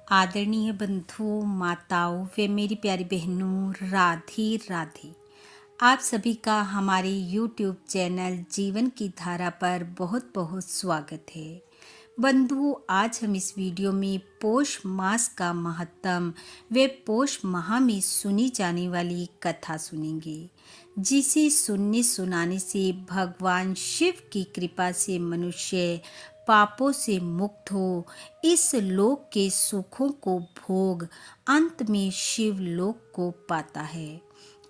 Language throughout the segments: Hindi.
आदरणीय बंधुओं, माताओं व मेरी प्यारी बहनों, राधे राधे। आप सभी का हमारे YouTube चैनल जीवन की धारा पर बहुत बहुत स्वागत है। बंधुओं, आज हम इस वीडियो में पौष मास का महत्व व पौष माह में सुनी जाने वाली कथा सुनेंगे, जिसे सुनने सुनाने से भगवान शिव की कृपा से मनुष्य पापों से मुक्त हो इस लोक के सुखों को भोग अंत में शिव लोक को पाता है।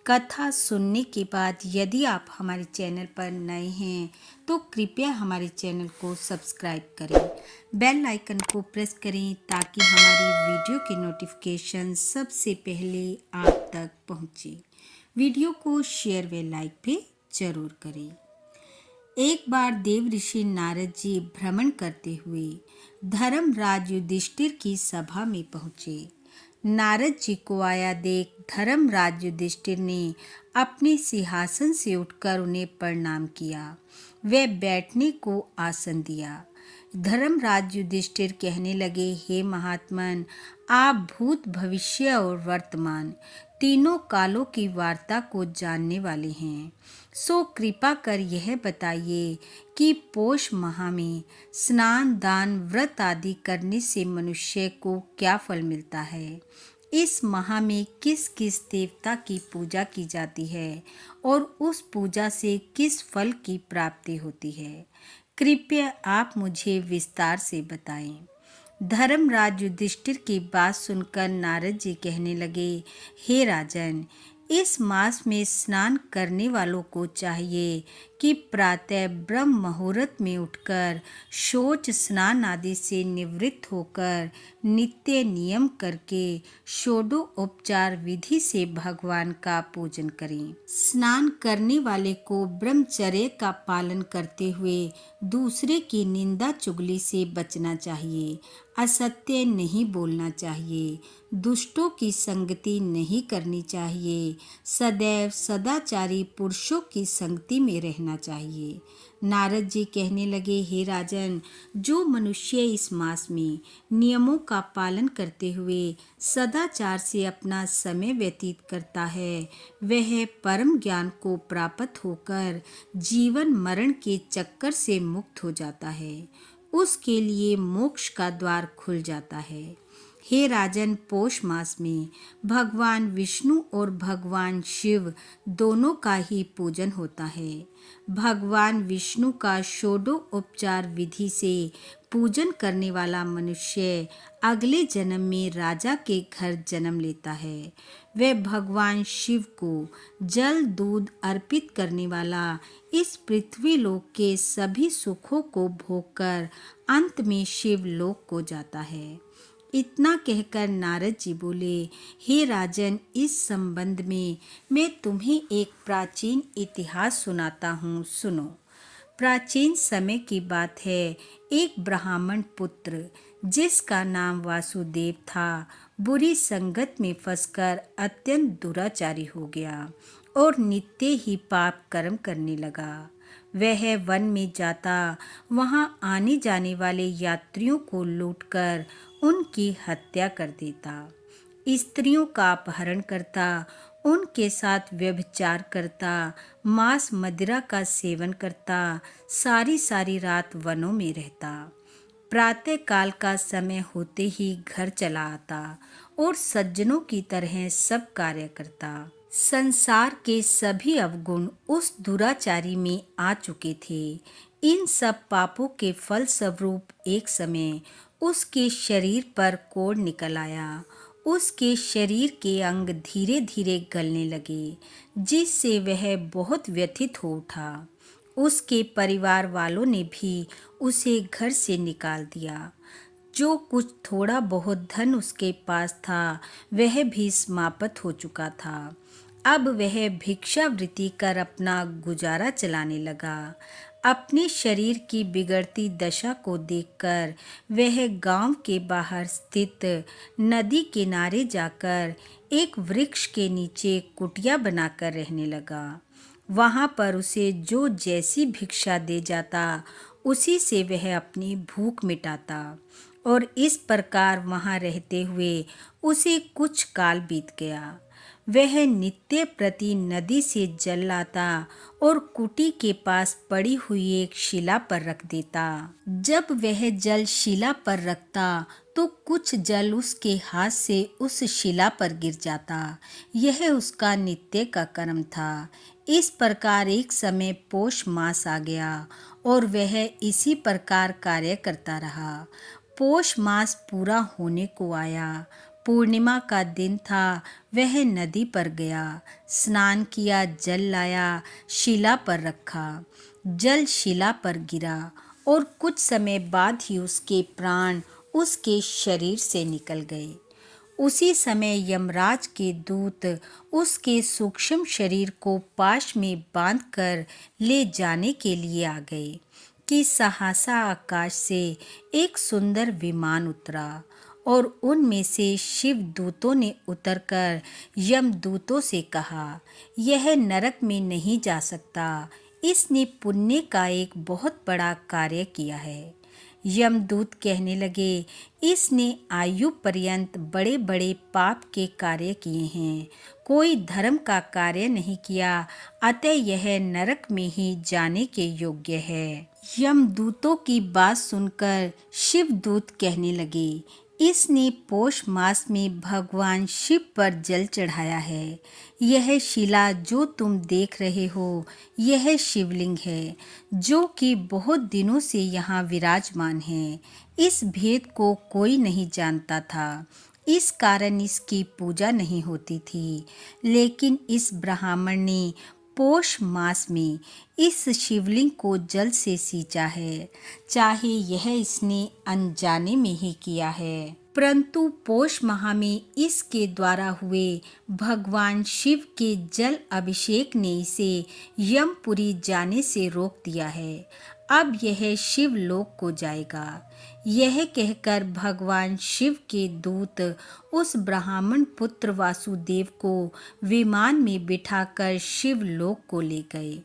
कथा सुनने के बाद यदि आप हमारे चैनल पर नए हैं तो कृपया हमारे चैनल को सब्सक्राइब करें, बेल आइकन को प्रेस करें ताकि हमारी वीडियो के नोटिफिकेशन सबसे पहले आप तक पहुंचे। वीडियो को शेयर व लाइक भी जरूर करें। एक बार देव ऋषि नारद जी भ्रमण करते हुए धर्मराज युधिष्ठिर की सभा में पहुंचे। नारद जी को आया देख धर्मराज युधिष्ठिर ने अपने सिंहासन से उठकर उन्हें प्रणाम किया। वे बैठने को आसन दिया। धर्मराज युधिष्ठिर कहने लगे, हे महात्मन, आप भूत, भविष्य और वर्तमान तीनों कालों की वार्ता को जानने वाले हैं। सो कृपा कर यह बताइए कि पौष माह में स्नान, दान, व्रत आदि करने से मनुष्य को क्या फल मिलता है। इस माह में किस किस देवता की पूजा की जाती है और उस पूजा से किस फल की प्राप्ति होती है। कृपया आप मुझे विस्तार से बताएं। धर्मराज युधिष्ठिर की बात सुनकर नारद जी कहने लगे, हे राजन, इस मास में स्नान करने वालों को चाहिए कि प्रातः ब्रह्म मुहूर्त में उठकर शौच, स्नान आदि से निवृत्त होकर नित्य नियम करके षोडशोपचार विधि से भगवान का पूजन करें। स्नान करने वाले को ब्रह्मचर्य का पालन करते हुए दूसरे की निंदा चुगली से बचना चाहिए, असत्य नहीं बोलना चाहिए, दुष्टों की संगति नहीं करनी चाहिए, सदैव सदाचारी पुरुषों की संगति में रहना चाहिए। नारद जी कहने लगे, हे राजन, जो मनुष्य इस मास में नियमों का पालन करते हुए सदाचार से अपना समय व्यतीत करता है, वह परम ज्ञान को प्राप्त होकर जीवन मरण के चक्कर से मुक्त हो जाता है। उसके लिए मोक्ष का द्वार खुल जाता है। हे राजन, पौष मास में भगवान विष्णु और भगवान शिव दोनों का ही पूजन होता है। भगवान विष्णु का षोडशोपचार विधि से पूजन करने वाला मनुष्य अगले जन्म में राजा के घर जन्म लेता है। वह भगवान शिव को जल दूध अर्पित करने वाला इस पृथ्वी लोक के सभी सुखों को भोगकर अंत में शिव लोक को जाता है। इतना कहकर नारद जी बोले, हे राजन, इस संबंध में मैं तुम्हें एक प्राचीन इतिहास सुनाता हूँ, सुनो। प्राचीन समय की बात है। एक ब्राह्मण पुत्र जिसका नाम वासुदेव था, बुरी संगत में फंसकर अत्यंत दुराचारी हो गया और नित्य ही पाप कर्म करने लगा। वह वन में जाता, वहां आने जाने वाले यात्रियों को लूटकर उनकी हत्या कर देता, स्त्रियों का अपहरण करता, उनके साथ व्यभिचार करता, मांस मदिरा का सेवन करता, सारी सारी रात वनों में रहता। प्रातः काल का समय होते ही घर चला आता और सज्जनों की तरह सब कार्य करता। संसार के सभी अवगुण उस दुराचारी में आ चुके थे। इन सब पापों के फल स्वरूप एक समय उसके शरीर पर कोढ़ निकल आया। उसके शरीर के अंग धीरे धीरे गलने लगे, जिससे वह बहुत व्यथित हो उठा। उसके परिवार वालों ने भी उसे घर से निकाल दिया। जो कुछ थोड़ा बहुत धन उसके पास था, वह भी समाप्त हो चुका था। अब वह भिक्षावृत्ति कर अपना गुजारा चलाने लगा। अपने शरीर की बिगड़ती दशा को देखकर वह गांव के बाहर स्थित नदी किनारे जाकर एक वृक्ष के नीचे कुटिया बनाकर रहने लगा। वहां पर उसे जो जैसी भिक्षा दे जाता, उसी से वह अपनी भूख मिटाता और इस प्रकार वहाँ रहते हुए उसे कुछ काल बीत गया। वह नित्य प्रति नदी से जल लाता और कुटी के पास पड़ी हुई एक शिला पर रख देता। जब वह जल शिला पर रखता तो कुछ जल उसके हाथ से उस शिला पर गिर जाता। यह उसका नित्य का कर्म था। इस प्रकार एक समय पौष मास आ गया और वह इसी प्रकार कार्य करता रहा। पौष मास पूरा होने को आया। पूर्णिमा का दिन था। वह नदी पर गया, स्नान किया, जल लाया, शिला पर रखा। जल शिला पर गिरा और कुछ समय बाद ही उसके प्राण उसके शरीर से निकल गए। उसी समय यमराज के दूत उसके सूक्ष्म शरीर को पाश में बांधकर ले जाने के लिए आ गए कि सहसा आकाश से एक सुंदर विमान उतरा और उनमें से शिव दूतों ने उतरकर यमदूतों से कहा, यह नरक में नहीं जा सकता, इसने पुण्य का एक बहुत बड़ा कार्य किया है। यमदूत कहने लगे, इसने आयु पर्यंत बड़े बड़े पाप के कार्य किए हैं, कोई धर्म का कार्य नहीं किया, अतः यह नरक में ही जाने के योग्य है। यमदूतों की बात सुनकर शिवदूत कहने लगे, इसने पौष मास में भगवान शिव पर जल चढ़ाया है। यह शिला जो तुम देख रहे हो, यह शिवलिंग है जो कि बहुत दिनों से यहाँ विराजमान है। इस भेद को कोई नहीं जानता था, इस कारण इसकी पूजा नहीं होती थी। लेकिन इस ब्राह्मण ने पौष मास में इस शिवलिंग को जल से सींचा है, चाहे यह इसने अनजाने में ही किया है, परंतु पौष माह में इसके द्वारा हुए भगवान शिव के जल अभिषेक ने इसे यमपुरी जाने से रोक दिया है। अब यह शिवलोक को जाएगा। यह कहकर भगवान शिव के दूत उस ब्राह्मण पुत्र वासुदेव को विमान में बिठाकर शिवलोक को ले गए।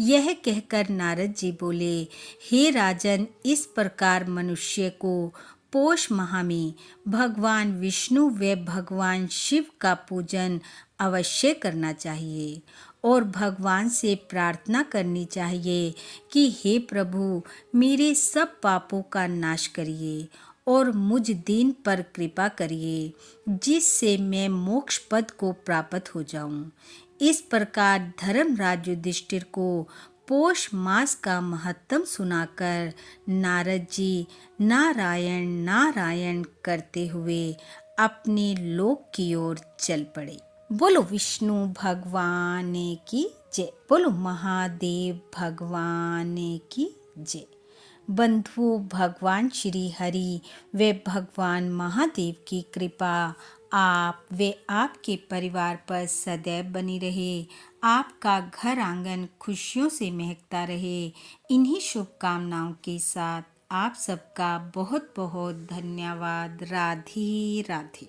यह कहकर नारद जी बोले, हे राजन, इस प्रकार मनुष्य को पौष माह में भगवान विष्णु व भगवान शिव का पूजन अवश्य करना चाहिए और भगवान से प्रार्थना करनी चाहिए कि हे प्रभु, मेरे सब पापों का नाश करिए और मुझ दीन पर कृपा करिए, जिससे मैं मोक्ष पद को प्राप्त हो जाऊं। इस प्रकार धर्मराज युधिष्ठिर को पौष मास का महत्व सुनाकर नारद जी नारायण नारायण करते हुए अपने लोक की ओर चल पड़े। बोलो विष्णु भगवान की जय, बोलो महादेव भगवान की जय। बंधुओं, भगवान श्री हरि व भगवान महादेव की कृपा आप व आपके परिवार पर सदैव बनी रहे। आपका घर आंगन खुशियों से महकता रहे। इन्हीं शुभकामनाओं के साथ आप सबका बहुत बहुत धन्यवाद। राधे राधे।